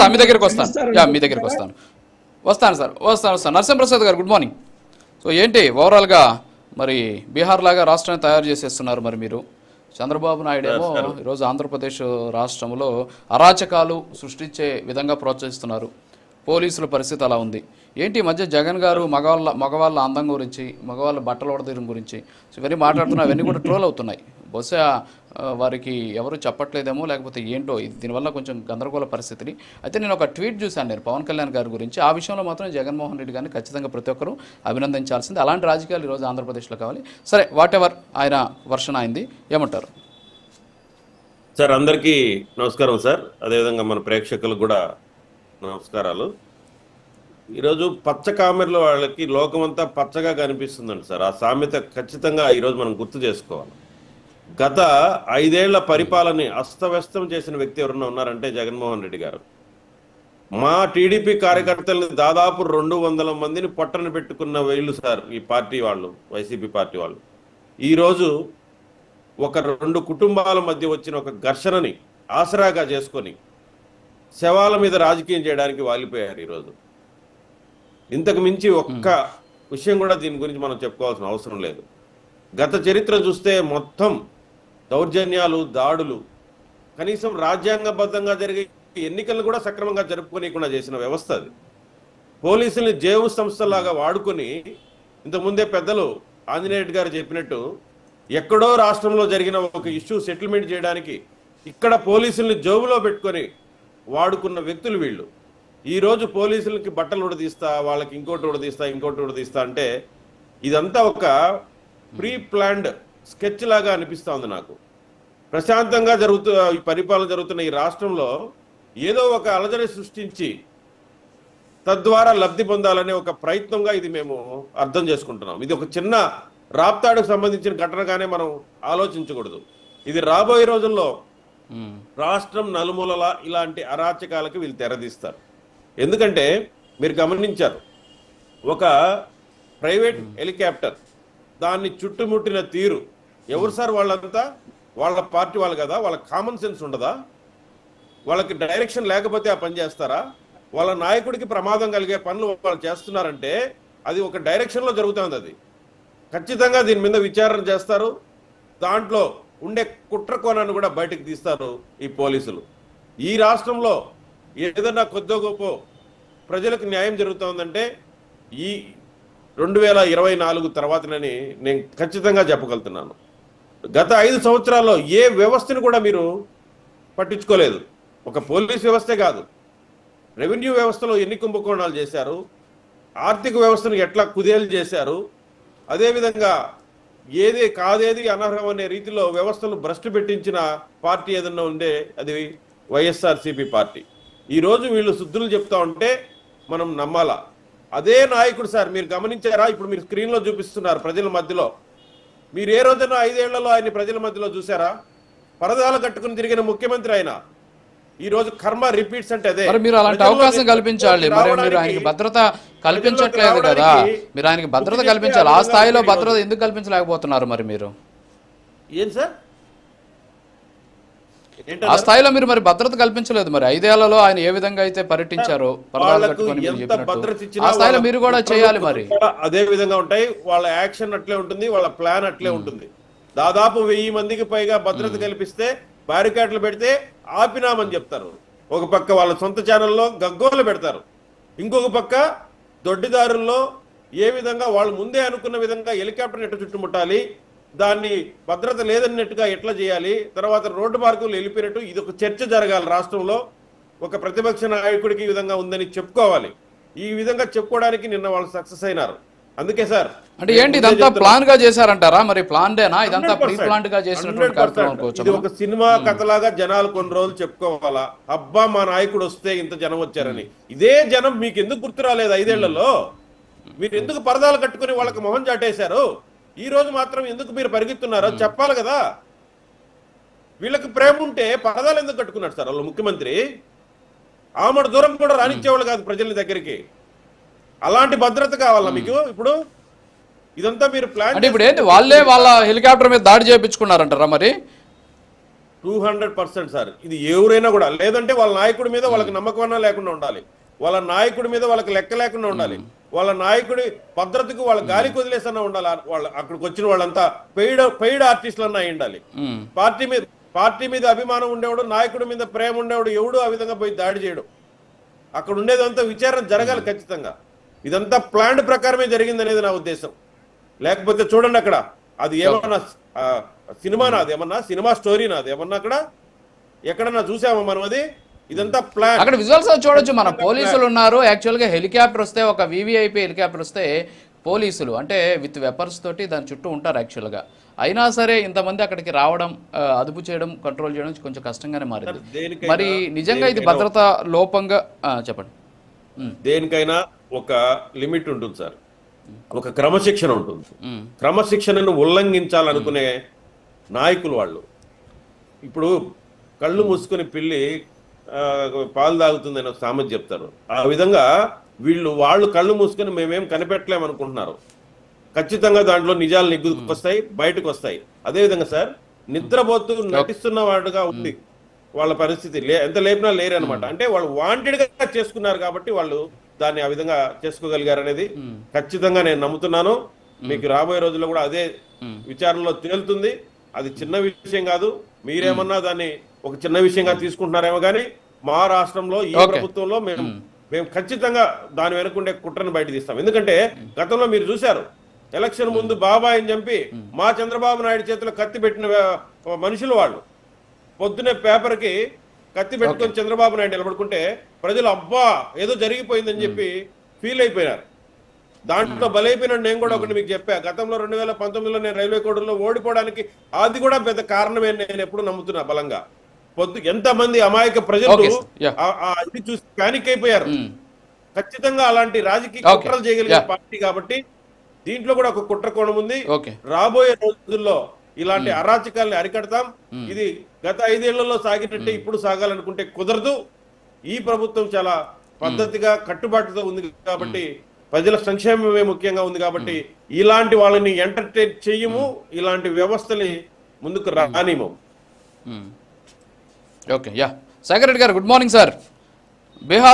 వస్తాను మీ దగ్గరికి వస్తాను మీ దగ్గరికి వస్తాను సార్ నరసింహప్రసాద్ గారు గుడ్ మార్నింగ్. సో ఏంటి ఓవరాల్గా మరి బీహార్ లాగా రాష్ట్రాన్ని తయారు చేసేస్తున్నారు మరి మీరు. చంద్రబాబు నాయుడు ఏమో ఈరోజు ఆంధ్రప్రదేశ్ రాష్ట్రంలో అరాచకాలు సృష్టించే విధంగా ప్రోత్సహిస్తున్నారు. పోలీసుల పరిస్థితి అలా ఉంది. ఏంటి ఈ మధ్య జగన్ గారు మగవాళ్ళ అందం గురించి, మగవాళ్ళ బట్టలు ఉడతీయడం గురించి ఇవన్నీ మాట్లాడుతున్నా, అవన్నీ కూడా ట్రోల్ అవుతున్నాయి. బహుశా వారికి ఎవరు చెప్పట్లేదేమో, లేకపోతే ఏంటో దీనివల్ల కొంచెం గందరగోళ పరిస్థితిని. అయితే నేను ఒక ట్వీట్ చూశాను నేను పవన్ కళ్యాణ్ గారి గురించి. ఆ విషయంలో మాత్రం జగన్మోహన్ రెడ్డి గారిని ఖచ్చితంగా ప్రతి ఒక్కరూ అభినందించాల్సింది. అలాంటి రాజకీయాలు ఈరోజు ఆంధ్రప్రదేశ్లో కావాలి. సరే, వాట్ ఎవర్ ఆయన వర్షన్ అయింది, ఏమంటారు సార్? అందరికీ నమస్కారం సార్. అదేవిధంగా మన ప్రేక్షకులకు కూడా నమస్కారాలు. ఈరోజు పచ్చ కామెర్ల వాళ్ళకి లోకమంతా పచ్చగా కనిపిస్తుందండి సార్. ఆ సామెత ఖచ్చితంగా ఈరోజు మనం గుర్తు చేసుకోవాలి. గత 5 ఏళ్ల పరిపాలనని అస్తవ్యస్తం చేసిన వ్యక్తి ఎవరన్నా ఉన్నారంటే జగన్మోహన్ రెడ్డి గారు. మా టీడీపీ కార్యకర్తలను దాదాపు 200 మందిని పొట్టన పెట్టుకున్న వీళ్ళు సార్ ఈ పార్టీ వాళ్ళు, వైసీపీ పార్టీ వాళ్ళు. ఈరోజు ఒక 2 కుటుంబాల మధ్య వచ్చిన ఒక ఘర్షణని ఆసరాగా చేసుకొని శవాల మీద రాజకీయం చేయడానికి వాలిపోయారు ఈరోజు. ఇంతకు మించి ఒక్క విషయం కూడా దీని గురించి మనం చెప్పుకోవాల్సిన అవసరం లేదు. గత చరిత్ర చూస్తే మొత్తం దౌర్జన్యాలు, దాడులు, కనీసం రాజ్యాంగబద్ధంగా జరిగే ఎన్నికలను కూడా సక్రమంగా జరుపుకోనికుండా చేసిన వ్యవస్థ అది. పోలీసుల్ని జేవు సంస్థలాగా వాడుకొని, ఇంతకుముందే పెద్దలు ఆంజనేయ రెడ్డి గారు చెప్పినట్టు ఎక్కడో రాష్ట్రంలో జరిగిన ఒక ఇష్యూ సెటిల్మెంట్ చేయడానికి ఇక్కడ పోలీసుల్ని జోబులో పెట్టుకొని వాడుకున్న వ్యక్తులు వీళ్ళు. ఈరోజు పోలీసులకి బట్టలు ఉడదీస్తా, వాళ్ళకి ఇంకోటి ఉడదీస్తా అంటే ఇదంతా ఒక ప్రీ ప్లాన్డ్ స్కెచ్ లాగా అనిపిస్తూ ఉంది నాకు. ప్రశాంతంగా ఈ పరిపాలన జరుగుతున్న ఈ రాష్ట్రంలో ఏదో ఒక అలజడి సృష్టించి తద్వారా లబ్ధి పొందాలనే ఒక ప్రయత్నంగా ఇది మేము అర్థం చేసుకుంటున్నాం. ఇది ఒక చిన్న రాప్తాడుకు సంబంధించిన ఘటనగానే మనం ఆలోచించకూడదు. ఇది రాబోయే రోజుల్లో రాష్ట్రం నలుమూలలా ఇలాంటి అరాచకాలకి వీళ్ళు తెరదీస్తారు. ఎందుకంటే మీరు గమనించారు, ఒక ప్రైవేట్ హెలికాప్టర్ దాన్ని చుట్టుముట్టిన తీరు ఎవరు సార్? వాళ్ళంతా వాళ్ళ పార్టీ వాళ్ళు కదా, వాళ్ళకి కామన్ సెన్స్ ఉండదా? వాళ్ళకి డైరెక్షన్ లేకపోతే ఆ పని చేస్తారా? వాళ్ళ నాయకుడికి ప్రమాదం కలిగే పనులు వాళ్ళు చేస్తున్నారంటే అది ఒక డైరెక్షన్లో జరుగుతుంది. అది ఖచ్చితంగా దీని మీద విచారణ చేస్తారు. దాంట్లో ఉండే కుట్ర కోణాన్ని కూడా బయటకు తీస్తారు ఈ పోలీసులు. ఈ రాష్ట్రంలో ఏదన్నా కొద్దో గొప్ప ప్రజలకు న్యాయం జరుగుతుందంటే ఈ 2024 తర్వాతనని నేను ఖచ్చితంగా చెప్పగలుగుతున్నాను. గత 5 సంవత్సరాల్లో ఏ వ్యవస్థను కూడా మీరు పట్టించుకోలేదు. ఒక పోలీస్ వ్యవస్థే కాదు, రెవెన్యూ వ్యవస్థలో ఎన్ని కుంభకోణాలు చేశారు, ఆర్థిక వ్యవస్థను ఎట్లా కుదేలు చేశారు, అదేవిధంగా కాదేది అనర్హం అనే రీతిలో వ్యవస్థను భ్రష్టు పెట్టించిన పార్టీ ఏదన్నా ఉందే అది వైఎస్ఆర్సీపీ పార్టీ. ఈరోజు వీళ్ళు శుద్ధులు చెప్తా ఉంటే మనం నమ్మాలా? అదే నాయకుడు సార్, మీరు గమనించారా? ఇప్పుడు మీరు స్క్రీన్లో చూపిస్తున్నారు ప్రజల మధ్యలో. మీరు ఏ రోజున 5 ఏళ్లలో ఆయన ప్రజల మధ్యలో చూసారా? పరదాలు కట్టుకుని తిరిగిన ముఖ్యమంత్రి ఆయన. ఈ రోజు కర్మ రిపీట్స్ అంటే అదే. మీరు అలాంటి అవకాశం కల్పించాలి. మరి మీరు ఆయనకి భద్రత కల్పించట్లేదు కదా, మీరు ఆయనకి భద్రత కల్పించాలి. ఆ స్థాయిలో భద్రత ఎందుకు కల్పించలేకపోతున్నారు మరి మీరు? ఏం సార్ ఆ స్థాయిలో మీరు మరి భద్రత కల్పించలేదు. మరి 5 ఏళ్లలో ఆయన ఏ విధంగా అయితే పర్యటించారో ఆ స్థాయిలో మీరు కూడా చేయాలి. మరి అదే విధంగా ఉంటాయి వాళ్ళ యాక్షన్, అట్లే ఉంటుంది వాళ్ళ ప్లాన్, అట్లే ఉంటుంది. దాదాపు 1000 మందికి పైగా భద్రత కల్పిస్తే బ్యారికేడ్లు పెడితే ఆపినామని చెప్తారు. ఒక పక్క వాళ్ళ సొంత ఛానల్లో గగ్గోలు పెడతారు, ఇంకొక పక్క దొడ్డిదారుల్లో ఏ విధంగా వాళ్ళు ముందే అనుకున్న విధంగా హెలికాప్టర్ని ఎట్లా చుట్టుముట్టాలి, దాన్ని భద్రత లేదన్నట్టుగా ఎట్లా చేయాలి, తర్వాత రోడ్డు మార్గంలో వెళ్ళిపోయినట్టు ఇది ఒక చర్చ జరగాలి రాష్ట్రంలో. ఒక ప్రతిపక్ష నాయకుడికి ఈ విధంగా ఉందని చెప్పుకోవాలి. ఈ విధంగా చెప్పుకోవడానికి నిన్న వాళ్ళు సక్సెస్ అయినారు. అందుకే సార్ అంటే ఏంటి ఇదంతా ప్లాన్ గా చేశారంటారా? మరి ప్లాన్ డేనా ఇదంతా ప్రీ ప్లాన్ గా చేసినటువంటి కార్యక్రమం? ఇది ఒక సినిమా కథలాగా జనాలు కొన్ని రోజులు చెప్పుకోవాలా, అబ్బా మా నాయకుడు వస్తే ఇంత జనం వచ్చారని. ఇదే జనం మీకు ఎందుకు గుర్తు రాలేదు? 5 ఏళ్లలో మీరు ఎందుకు పరదాలు కట్టుకుని వాళ్ళకి మొహం చాటేశారు? ఈ రోజు మాత్రం ఎందుకు మీరు పరిగెత్తున్నారో చెప్పాలి కదా. వీళ్ళకి ప్రేమ ఉంటే పరదాలు ఎందుకు కట్టుకున్నారు సార్ వాళ్ళు? ముఖ్యమంత్రి ఆమడ దూరం కూడా రానిచ్చేవాళ్ళు కాదు ప్రజల దగ్గరికి. అలాంటి భద్రత కావాలా మీకు? ఇప్పుడు ఇదంతా మీరు ప్లాన్ అంటే ఇప్పుడు ఏంటి వాళ్ళే వాళ్ళ హెలికాప్టర్ మీద దాడి చేయించుకున్నారంటారా? మరి 200% సార్. ఇది ఎవరైనా కూడా, లేదంటే వాళ్ళ నాయకుడి మీద వాళ్ళకి నమ్మకం లేకుండా ఉండాలి, వాళ్ళ నాయకుడి మీద వాళ్ళకి లెక్క లేకుండా ఉండాలి, వాళ్ళ నాయకుడి భద్రతకు వాళ్ళ గాలికి వదిలేసన్నా ఉండాలి. వాళ్ళ అక్కడికి వచ్చిన వాళ్ళంతా పెయిడ్ ఆర్టిస్టులు అన్నా ఉండాలి. పార్టీ మీద అభిమానం ఉండేవాడు, నాయకుడి మీద ప్రేమ ఉండేవాడు ఎవడు ఆ విధంగా పోయి దాడి చేయడం. అక్కడ ఉండేదంతా విచారణ జరగాలి ఖచ్చితంగా. ఇదంతా ప్లాన్ ప్రకారమే జరిగింది అనేది నా ఉద్దేశం. లేకపోతే చూడండి అక్కడ అది ఏమన్నా సినిమా నాది, ఏమన్నా సినిమా స్టోరీ నాది, ఏమన్నా అక్కడ ఎక్కడన్నా చూసామా మనం? అది ఇదంతా ప్లాన్. అక్కడ విజువల్స్ చూడొచ్చు. మన పోలీసులు ఉన్నారు. యాక్చువల్గా హెలికాప్టర్ వస్తే, ఒక వివిఐపి హెలికాప్టర్ వస్తే పోలీసులు అంటే విత్ వెపన్స్ తోటి దాని చుట్టూ ఉంటారు యాక్చువల్గా. అయినా సరే ఇంతమంది అక్కడికి రావడం, అదుపు చేయడం, కంట్రోల్ చేయడం కొంచెం కష్టంగానే మారింది. మరి నిజంగా ఇది భద్రతా లోపంగా చెప్పండి. దేనికైనా ఒక లిమిట్ ఉంటుంది సార్, ఒక క్రమశిక్షణ ఉంటుంది. క్రమశిక్షణను ఉల్లంఘించాలనుకునే నాయకులు వాళ్ళు. ఇప్పుడు కళ్ళు మూసుకొని పిల్లి పాలు తాగుతుందని ఒక సామెత చెప్తారు. ఆ విధంగా వాళ్ళు కళ్ళు మూసుకొని మేమేం కనిపెట్టలేమనుకుంటున్నారు. ఖచ్చితంగా దాంట్లో నిజాలు నిగ్గుకొస్తాయి, బయటకు వస్తాయి. అదేవిధంగా సార్, నిద్రపోతూ నటిస్తున్న వాడుగా ఉంది వాళ్ళ పరిస్థితి. ఎంత లేపినా లేరు అనమాట. అంటే వాళ్ళు వాంటెడ్ గా చేసుకున్నారు కాబట్టి వాళ్ళు దాన్ని ఆ విధంగా చేసుకోగలిగారు అనేది ఖచ్చితంగా నేను నమ్ముతున్నాను. మీకు రాబోయే రోజుల్లో కూడా అదే విచారణలో తేలుతుంది. అది చిన్న విషయం కాదు. మీరేమన్నా దాన్ని ఒక చిన్న విషయంగా తీసుకుంటున్నారేమో కానీ మా రాష్ట్రంలో ఈ ప్రభుత్వంలో మేము ఖచ్చితంగా దాని వెనుకుండే కుట్రను బయట తీస్తాం. ఎందుకంటే గతంలో మీరు చూశారు, ఎలక్షన్ ముందు బాబాయిని చంపి మా చంద్రబాబు నాయుడు చేతిలో కత్తి పెట్టిన మనుషులు వాళ్ళు. పొద్దునే పేపర్కి కత్తి పెట్టుకొని చంద్రబాబు నాయుడు నిలబడుకుంటే ప్రజలు అబ్బా ఏదో జరిగిపోయిందని చెప్పి ఫీల్ అయిపోయినారు. దాంట్లో బలైపోయినాడు. నేను కూడా ఒకటి మీకు చెప్పా, గతంలో 2019లో నేను రైల్వే కోడల్లో ఓడిపోవడానికి అది కూడా పెద్ద కారణమే నేను ఎప్పుడు నమ్ముతున్నా బలంగా. ఎంతమంది అమాయక ప్రజలు ఇది చూసి ప్యానిక్ అయిపోయారు. ఖచ్చితంగా అలాంటి రాజకీయ కుట్రలు చేయగలిగే పార్టీ కాబట్టి దీంట్లో కూడా ఒక కుట్ర కోణం ఉంది. రాబోయే రోజుల్లో ఇలాంటి అరాచకాల్ని అరికడతాం. ఇది గత 5 ఏళ్లలో సాగినట్టే ఇప్పుడు సాగాలనుకుంటే కుదరదు. ఈ ప్రభుత్వం చాలా పద్ధతిగా కట్టుబాటుతో ఉంది కాబట్టి, ప్రజల సంక్షేమమే ముఖ్యంగా ఉంది కాబట్టి ఇలాంటి వాళ్ళని ఎంటర్టైన్ చెయ్యము, ఇలాంటి వ్యవస్థని ముందుకు రానిము. Okay, yeah. శేఖర్ రెడ్డి గారు గుడ్ మార్నింగ్ సార్. బీహార్